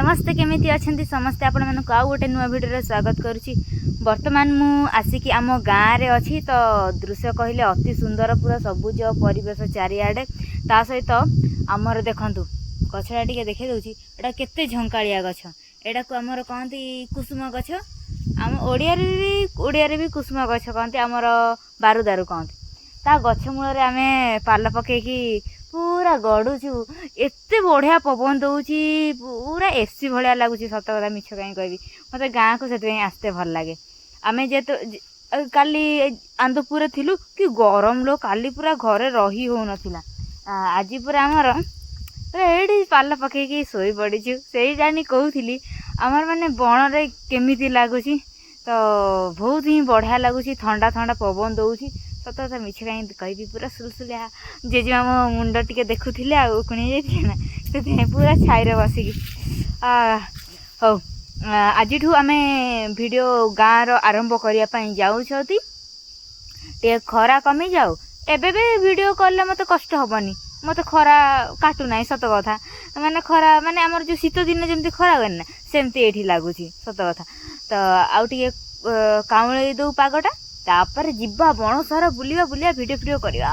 समस्ते केमिति अछंती समस्ते आपण मानक आउ गोटे नुआ वीडियो रे स्वागत करूची। वर्तमान मु आसिकी आम गाँव रे अछि तो दृश्य कहले अति सुंदर पूरा सबुज परिवेश चारिआडे ता सहित आमर देखंतु गछडा टिके देखे दउची एटा केते झंकाळिया गछ एटा को आमर कहंती कुसुम गछ आम ओडिया रे भी कुसुम गछ कहंती आमर बारुदारु कहंती ता गछ मूल रे आमे पाल पकेकी पूरा गड़ुचु एते बढ़िया पवन दउची पूरा एसी भलिया लागुची सत कथा मिछ कहीं कहबी मते गाँ को सेते आस्ते भल लागे आमे जे तो काली आंदपुर थिलु कि गरम लो काली पूरा घरे रही हो नथिला आज पूरा हमर एडी पाल पकेकी सोई पड़ीछु सेही जानी कहउथिली हमर माने बण रे केमिति लागुची तो बहुत ही बढ़िया लागुची ठंडा ठंडा पवन दउची सत कथा मिछ कहीं कहबी पूरा सुलसुलिया जेजेमा मो मुंड टिके देखुथिले आ उकुणी जाइथिले ना से पूरा छाई बसिकी हौ आज आमे वीडियो गाँ रो आरंभ करिया पई जाउछती टे खरा कमी जाऊ एबे बे वीडियो करले मते कष्ट हबनी मते खरा काटू नाही सत कथा माने खरा माने हमर जो शीत दिन जेमती खरा होय ना सेमती एठी लागुची सत कथा तो आउ टिके काउळे दउ पागटा तापर जिब्बा बण सारा बुलिया वीडियो करिया।